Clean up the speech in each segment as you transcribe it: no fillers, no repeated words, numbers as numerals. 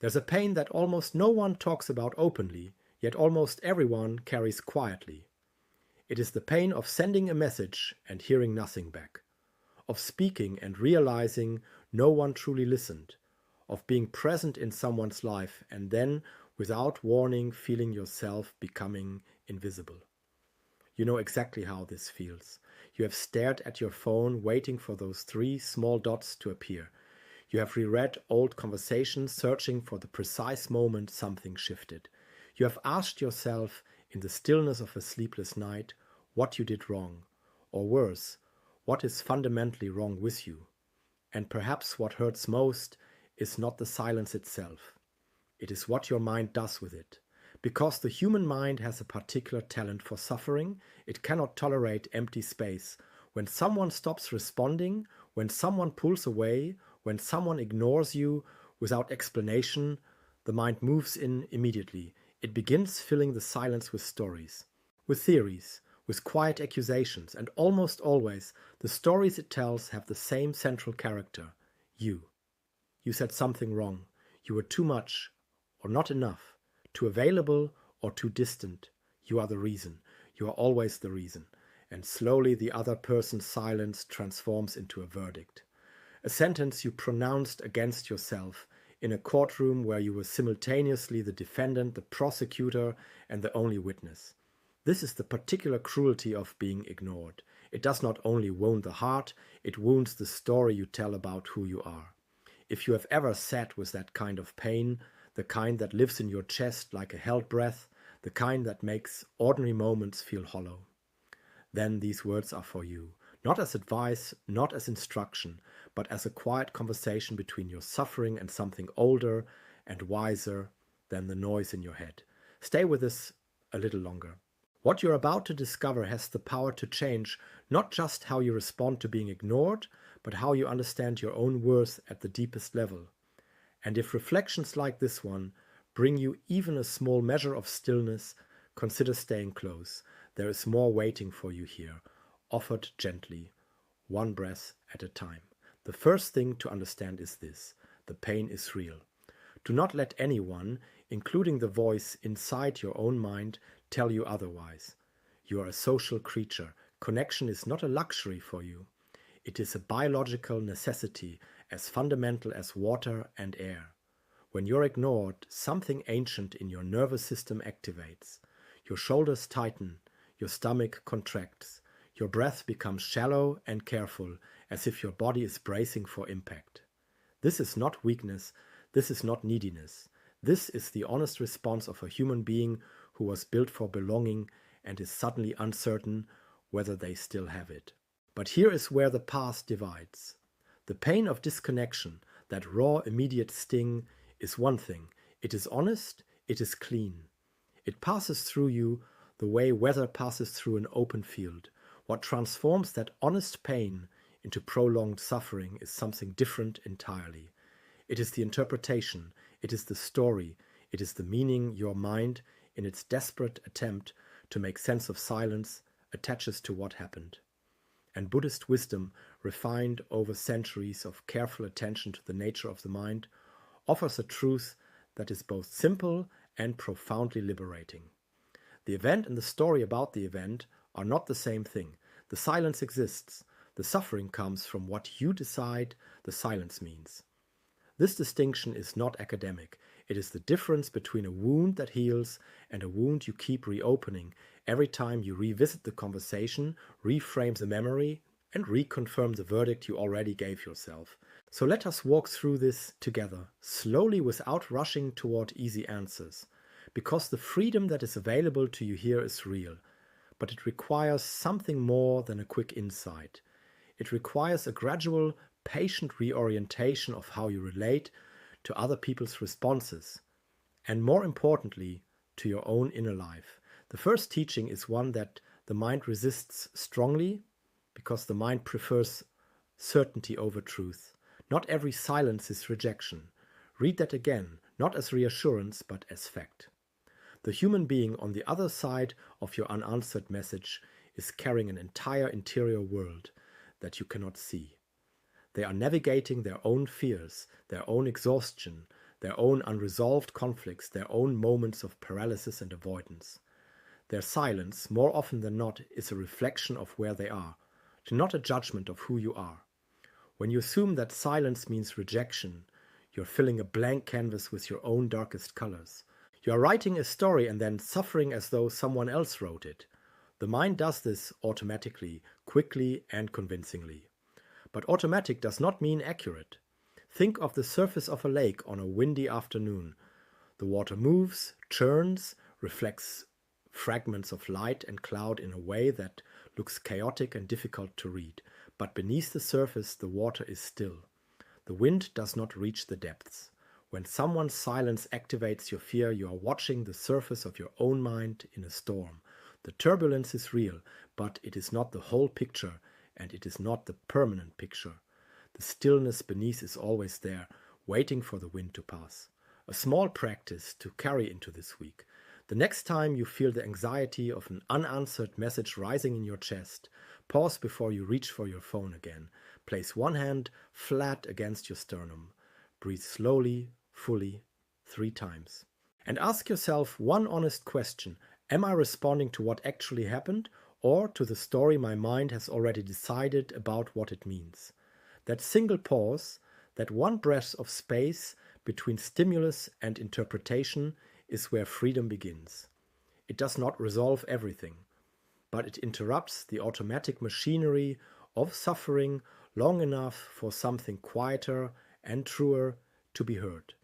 There's a pain that almost no one talks about openly, yet almost everyone carries quietly. It is the pain of sending a message and hearing nothing back, of speaking and realizing no one truly listened, of being present in someone's life and then, without warning, feeling yourself becoming invisible. You know exactly how this feels. You have stared at your phone waiting for those 3 small dots to appear. You have reread old conversations searching for the precise moment something shifted. You have asked yourself in the stillness of a sleepless night what you did wrong, or worse, what is fundamentally wrong with you. And perhaps what hurts most is not the silence itself. It is what your mind does with it. Because the human mind has a particular talent for suffering, it cannot tolerate empty space. When someone stops responding, when someone pulls away, when someone ignores you without explanation, the mind moves in immediately. It begins filling the silence with stories, with theories, with quiet accusations, and almost always the stories it tells have the same central character: you. You said something wrong. You were too much or not enough, too available or too distant. You are the reason. You are always the reason. And slowly the other person's silence transforms into a verdict. A sentence you pronounced against yourself in a courtroom where you were simultaneously the defendant, the prosecutor, and the only witness. This is the particular cruelty of being ignored. It does not only wound the heart, it wounds the story you tell about who you are. If you have ever sat with that kind of pain, the kind that lives in your chest like a held breath, the kind that makes ordinary moments feel hollow, then these words are for you. Not as advice, not as instruction, but as a quiet conversation between your suffering and something older and wiser than the noise in your head. Stay with this a little longer. What you're about to discover has the power to change not just how you respond to being ignored, but how you understand your own worth at the deepest level. And if reflections like this one bring you even a small measure of stillness, consider staying close. There is more waiting for you here, offered gently, one breath at a time. The first thing to understand is this: the pain is real. Do not let anyone, including the voice inside your own mind, tell you otherwise. You are a social creature. Connection is not a luxury for you. It is a biological necessity, as fundamental as water and air. When you're ignored, something ancient in your nervous system activates. Your shoulders tighten, your stomach contracts, your breath becomes shallow and careful, as if your body is bracing for impact. This is not weakness, this is not neediness. This is the honest response of a human being who was built for belonging and is suddenly uncertain whether they still have it. But here is where the path divides. The pain of disconnection, that raw, immediate sting, is one thing. It is honest, it is clean. It passes through you the way weather passes through an open field. What transforms that honest pain into prolonged suffering is something different entirely. It is the interpretation, it is the story, it is the meaning your mind, in its desperate attempt to make sense of silence, attaches to what happened. And Buddhist wisdom, refined over centuries of careful attention to the nature of the mind, offers a truth that is both simple and profoundly liberating. The event and the story about the event are not the same thing. The silence exists. The suffering comes from what you decide the silence means. This distinction is not academic. It is the difference between a wound that heals and a wound you keep reopening every time you revisit the conversation, reframe the memory, and reconfirm the verdict you already gave yourself. So let us walk through this together, slowly without rushing toward easy answers, because the freedom that is available to you here is real, but it requires something more than a quick insight. It requires a gradual, patient reorientation of how you relate to other people's responses, and more importantly, to your own inner life. The first teaching is one that the mind resists strongly, because the mind prefers certainty over truth. Not every silence is rejection. Read that again, not as reassurance, but as fact. The human being on the other side of your unanswered message is carrying an entire interior world that you cannot see. They are navigating their own fears, their own exhaustion, their own unresolved conflicts, their own moments of paralysis and avoidance. Their silence, more often than not, is a reflection of where they are, not a judgment of who you are. When you assume that silence means rejection, you're filling a blank canvas with your own darkest colors. You are writing a story and then suffering as though someone else wrote it. The mind does this automatically, quickly and convincingly. But automatic does not mean accurate. Think of the surface of a lake on a windy afternoon. The water moves, churns, reflects fragments of light and cloud in a way that looks chaotic and difficult to read. But beneath the surface, the water is still. The wind does not reach the depths. When someone's silence activates your fear, you are watching the surface of your own mind in a storm. The turbulence is real, but it is not the whole picture, and it is not the permanent picture. The stillness beneath is always there, waiting for the wind to pass. A small practice to carry into this week. The next time you feel the anxiety of an unanswered message rising in your chest, pause before you reach for your phone again. Place one hand flat against your sternum. Breathe slowly, fully, 3 times. And ask yourself one honest question. Am I responding to what actually happened, or to the story my mind has already decided about what it means? That single pause, that one breath of space between stimulus and interpretation is where freedom begins. It does not resolve everything, but it interrupts the automatic machinery of suffering long enough for something quieter and truer to be heard.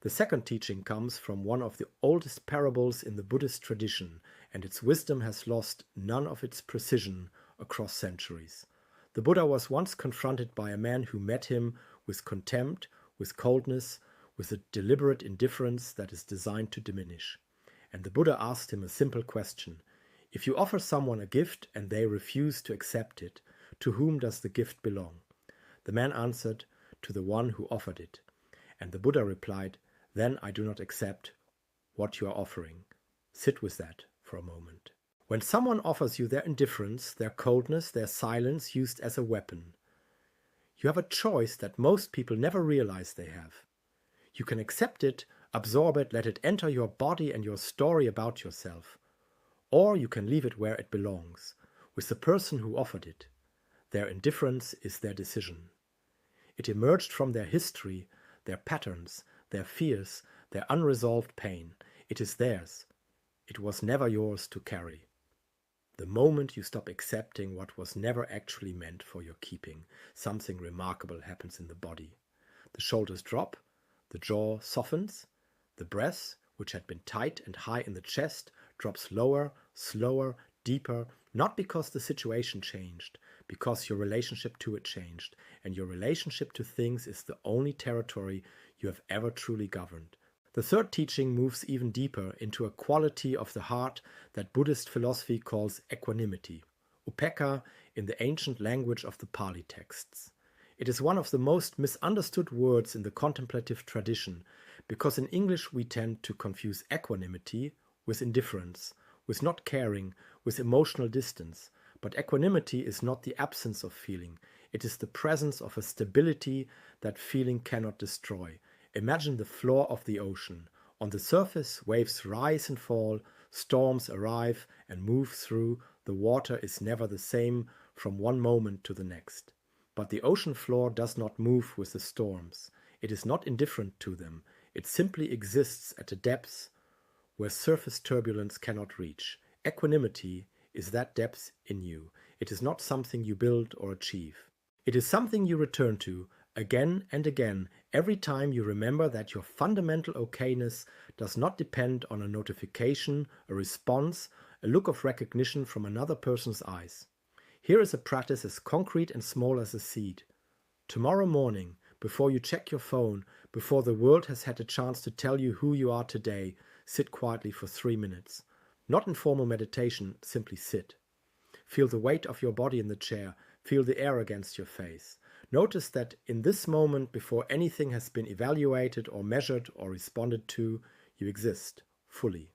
The second teaching comes from one of the oldest parables in the Buddhist tradition, and its wisdom has lost none of its precision across centuries. The Buddha was once confronted by a man who met him with contempt, with coldness, with a deliberate indifference that is designed to diminish. And the Buddha asked him a simple question. If you offer someone a gift and they refuse to accept it, to whom does the gift belong? The man answered, to the one who offered it. And the Buddha replied, then I do not accept what you are offering. Sit with that for a moment. When someone offers you their indifference, their coldness, their silence used as a weapon, you have a choice that most people never realize they have. You can accept it, absorb it, let it enter your body and your story about yourself. Or you can leave it where it belongs, with the person who offered it. Their indifference is their decision. It emerged from their history, their patterns, their fears, their unresolved pain. It is theirs. It was never yours to carry. The moment you stop accepting what was never actually meant for your keeping, something remarkable happens in the body. The shoulders drop, the jaw softens, the breath, which had been tight and high in the chest, drops lower, slower, deeper, not because the situation changed, because your relationship to it changed, and your relationship to things is the only territory you have ever truly governed. The third teaching moves even deeper into a quality of the heart that Buddhist philosophy calls equanimity, upekkha in the ancient language of the Pali texts. It is one of the most misunderstood words in the contemplative tradition, because in English we tend to confuse equanimity with indifference, with not caring, with emotional distance. But equanimity is not the absence of feeling. It is the presence of a stability that feeling cannot destroy. Imagine the floor of the ocean. On the surface, waves rise and fall, storms arrive and move through. The water is never the same from one moment to the next. But the ocean floor does not move with the storms. It is not indifferent to them. It simply exists at a depth where surface turbulence cannot reach. Equanimity is that depth in you. It is not something you build or achieve. It is something you return to again and again every time you remember that your fundamental okayness does not depend on a notification, a response, a look of recognition from another person's eyes. Here is a practice as concrete and small as a seed. Tomorrow morning, before you check your phone, before the world has had a chance to tell you who you are today, sit quietly for 3 minutes. Not in formal meditation, simply sit. Feel the weight of your body in the chair. Feel the air against your face. Notice that in this moment, before anything has been evaluated or measured or responded to, you exist fully,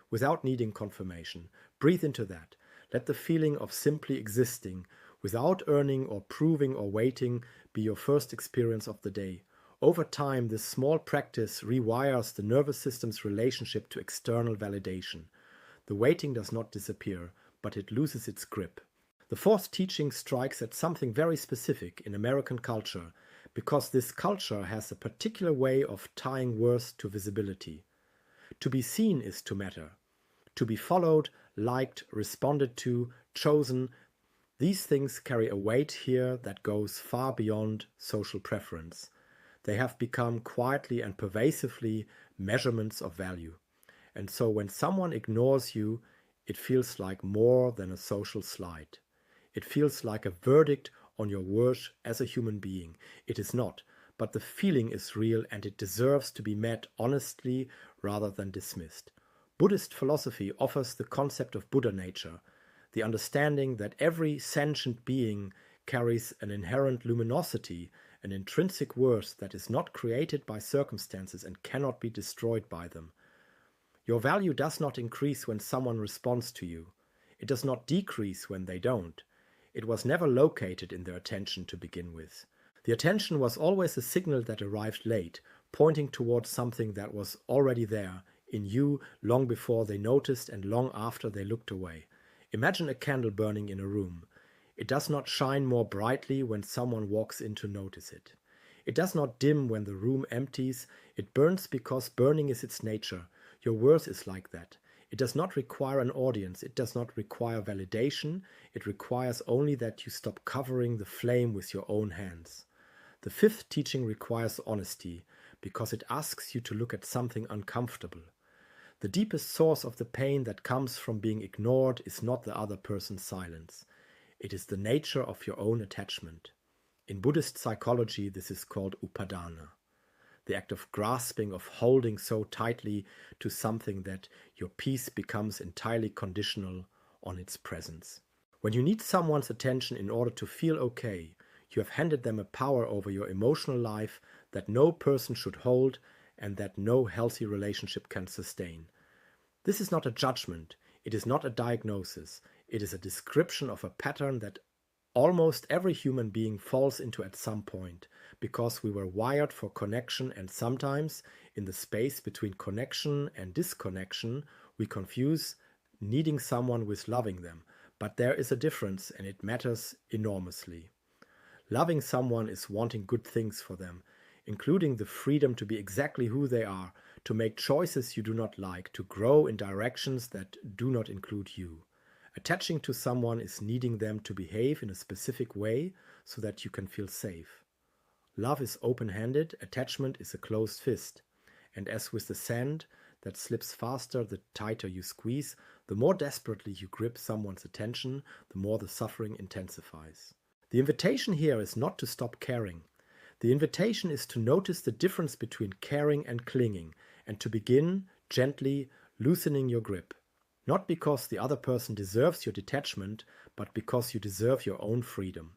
without needing confirmation. Breathe into that. Let the feeling of simply existing, without earning or proving or waiting, be your first experience of the day. Over time, this small practice rewires the nervous system's relationship to external validation. The waiting does not disappear, but it loses its grip. The fourth teaching strikes at something very specific in American culture, because this culture has a particular way of tying worth to visibility. To be seen is to matter. To be followed, liked, responded to, chosen, these things carry a weight here that goes far beyond social preference. They have become quietly and pervasively measurements of value. And so when someone ignores you, it feels like more than a social slight. It feels like a verdict on your worth as a human being. It is not, but the feeling is real and it deserves to be met honestly rather than dismissed. Buddhist philosophy offers the concept of Buddha nature, the understanding that every sentient being carries an inherent luminosity, an intrinsic worth that is not created by circumstances and cannot be destroyed by them. Your value does not increase when someone responds to you. It does not decrease when they don't. It was never located in their attention to begin with. The attention was always a signal that arrived late, pointing towards something that was already there, in you, long before they noticed and long after they looked away. Imagine a candle burning in a room. It does not shine more brightly when someone walks in to notice it. It does not dim when the room empties. It burns because burning is its nature. Your worth is like that. It does not require an audience. It does not require validation. It requires only that you stop covering the flame with your own hands. The fifth teaching requires honesty, because it asks you to look at something uncomfortable. The deepest source of the pain that comes from being ignored is not the other person's silence. It is the nature of your own attachment. In Buddhist psychology, this is called upadana, the act of grasping, of holding so tightly to something that your peace becomes entirely conditional on its presence. When you need someone's attention in order to feel okay, you have handed them a power over your emotional life that no person should hold and that no healthy relationship can sustain. This is not a judgment, it is not a diagnosis, it is a description of a pattern that almost every human being falls into at some point, because we were wired for connection, and sometimes, in the space between connection and disconnection, we confuse needing someone with loving them. But there is a difference, and it matters enormously. Loving someone is wanting good things for them, including the freedom to be exactly who they are, to make choices you do not like, to grow in directions that do not include you. Attaching to someone is needing them to behave in a specific way so that you can feel safe. Love is open-handed, attachment is a closed fist. And as with the sand that slips faster the tighter you squeeze, the more desperately you grip someone's attention, the more the suffering intensifies. The invitation here is not to stop caring. The invitation is to notice the difference between caring and clinging, and to begin, gently, loosening your grip. Not because the other person deserves your detachment, but because you deserve your own freedom.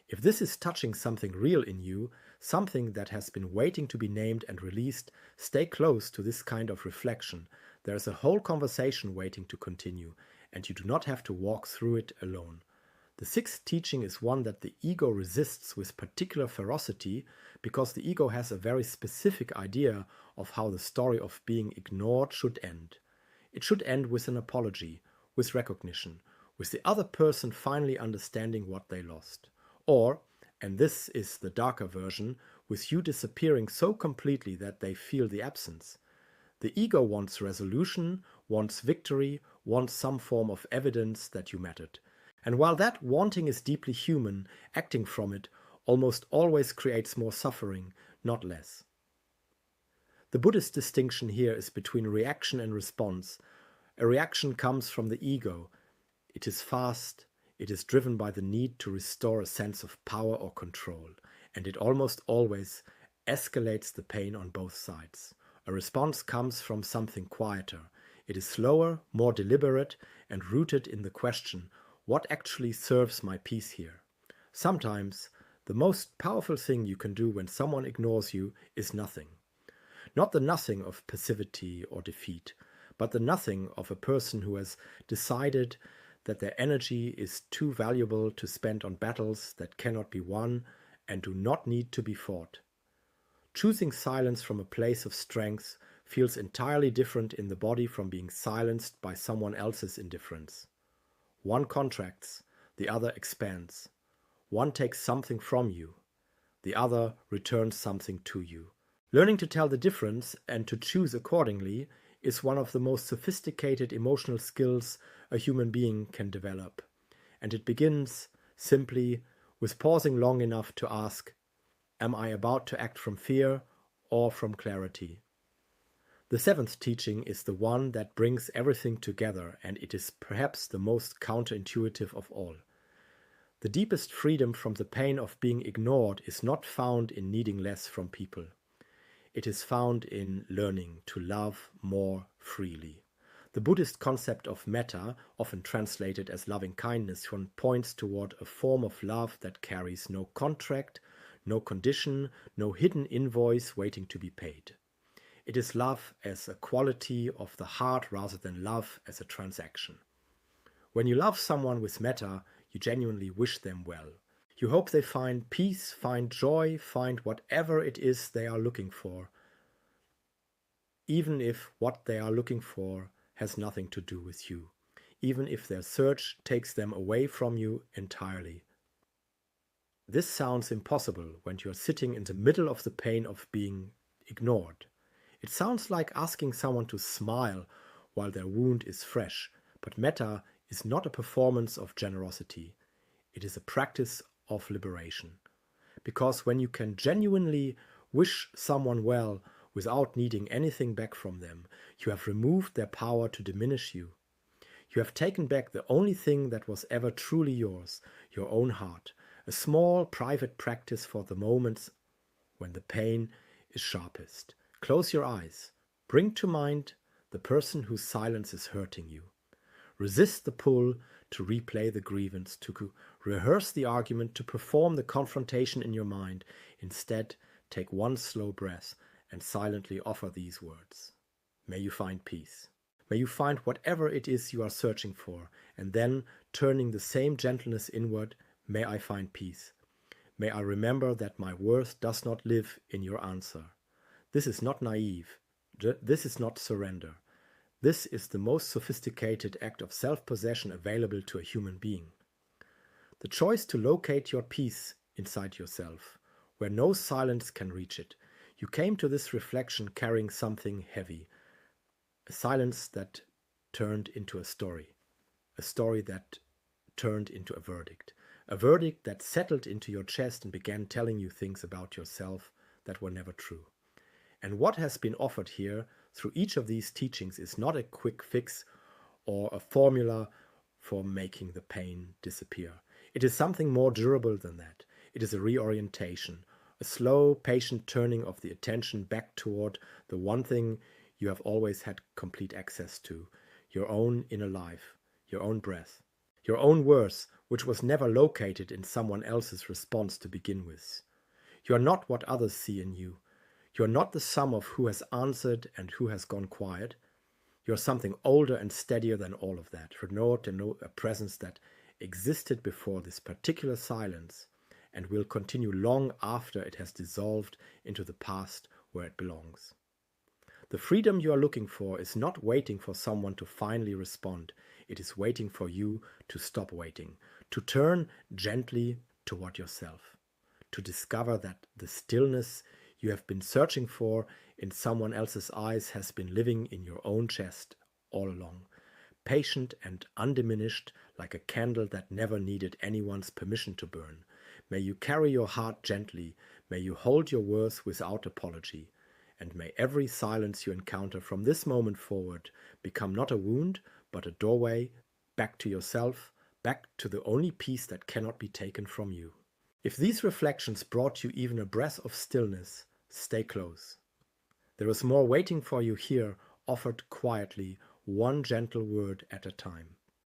If this is touching something real in you, something that has been waiting to be named and released, stay close to this kind of reflection. There is a whole conversation waiting to continue, and you do not have to walk through it alone. The sixth teaching is one that the ego resists with particular ferocity, because the ego has a very specific idea of how the story of being ignored should end. It should end with an apology, with recognition, with the other person finally understanding what they lost. Or, and this is the darker version, with you disappearing so completely that they feel the absence. The ego wants resolution, wants victory, wants some form of evidence that you mattered. And while that wanting is deeply human, acting from it almost always creates more suffering, not less. The Buddhist distinction here is between reaction and response. A reaction comes from the ego. It is fast, it is driven by the need to restore a sense of power or control, and it almost always escalates the pain on both sides. A response comes from something quieter. It is slower, more deliberate, and rooted in the question, what actually serves my peace here? Sometimes, the most powerful thing you can do when someone ignores you is nothing. Not the nothing of passivity or defeat, but the nothing of a person who has decided that their energy is too valuable to spend on battles that cannot be won and do not need to be fought. Choosing silence from a place of strength feels entirely different in the body from being silenced by someone else's indifference. One contracts, the other expands. One takes something from you, the other returns something to you. Learning to tell the difference and to choose accordingly is one of the most sophisticated emotional skills a human being can develop. And it begins simply with pausing long enough to ask, am I about to act from fear or from clarity? The seventh teaching is the one that brings everything together, and it is perhaps the most counterintuitive of all. The deepest freedom from the pain of being ignored is not found in needing less from people. It is found in learning to love more freely. The Buddhist concept of metta, often translated as loving kindness, points toward a form of love that carries no contract, no condition, no hidden invoice waiting to be paid. It is love as a quality of the heart rather than love as a transaction. When you love someone with metta, you genuinely wish them well. You hope they find peace, find joy, find whatever it is they are looking for, even if what they are looking for has nothing to do with you, even if their search takes them away from you entirely. This sounds impossible when you are sitting in the middle of the pain of being ignored. It sounds like asking someone to smile while their wound is fresh, but metta is not a performance of generosity. It is a practice of liberation. Because when you can genuinely wish someone well without needing anything back from them, you have removed their power to diminish you. You have taken back the only thing that was ever truly yours, your own heart, a small private practice for the moments when the pain is sharpest. Close your eyes. Bring to mind the person whose silence is hurting you. Resist the pull to replay the grievance, to rehearse the argument, to perform the confrontation in your mind. Instead, take one slow breath and silently offer these words. May you find peace. May you find whatever it is you are searching for, and then, turning the same gentleness inward, may I find peace. May I remember that my worth does not live in your answer. This is not naive. This is not surrender. This is the most sophisticated act of self-possession available to a human being. The choice to locate your peace inside yourself, where no silence can reach it. You came to this reflection carrying something heavy, a silence that turned into a story that turned into a verdict that settled into your chest and began telling you things about yourself that were never true. And what has been offered here through each of these teachings is not a quick fix or a formula for making the pain disappear. It is something more durable than that. It is a reorientation, a slow, patient turning of the attention back toward the one thing you have always had complete access to, your own inner life, your own breath, your own worth, which was never located in someone else's response to begin with. You are not what others see in you. You are not the sum of who has answered and who has gone quiet. You are something older and steadier than all of that. A presence that existed before this particular silence and will continue long after it has dissolved into the past where it belongs. The freedom you are looking for is not waiting for someone to finally respond. It is waiting for you to stop waiting, to turn gently toward yourself, to discover that the stillness you have been searching for in someone else's eyes has been living in your own chest all along, patient and undiminished like a candle that never needed anyone's permission to burn. May you carry your heart gently, may you hold your worth without apology, and may every silence you encounter from this moment forward become not a wound, but a doorway back to yourself, back to the only peace that cannot be taken from you. If these reflections brought you even a breath of stillness, stay close. There is more waiting for you here, offered quietly, one gentle word at a time.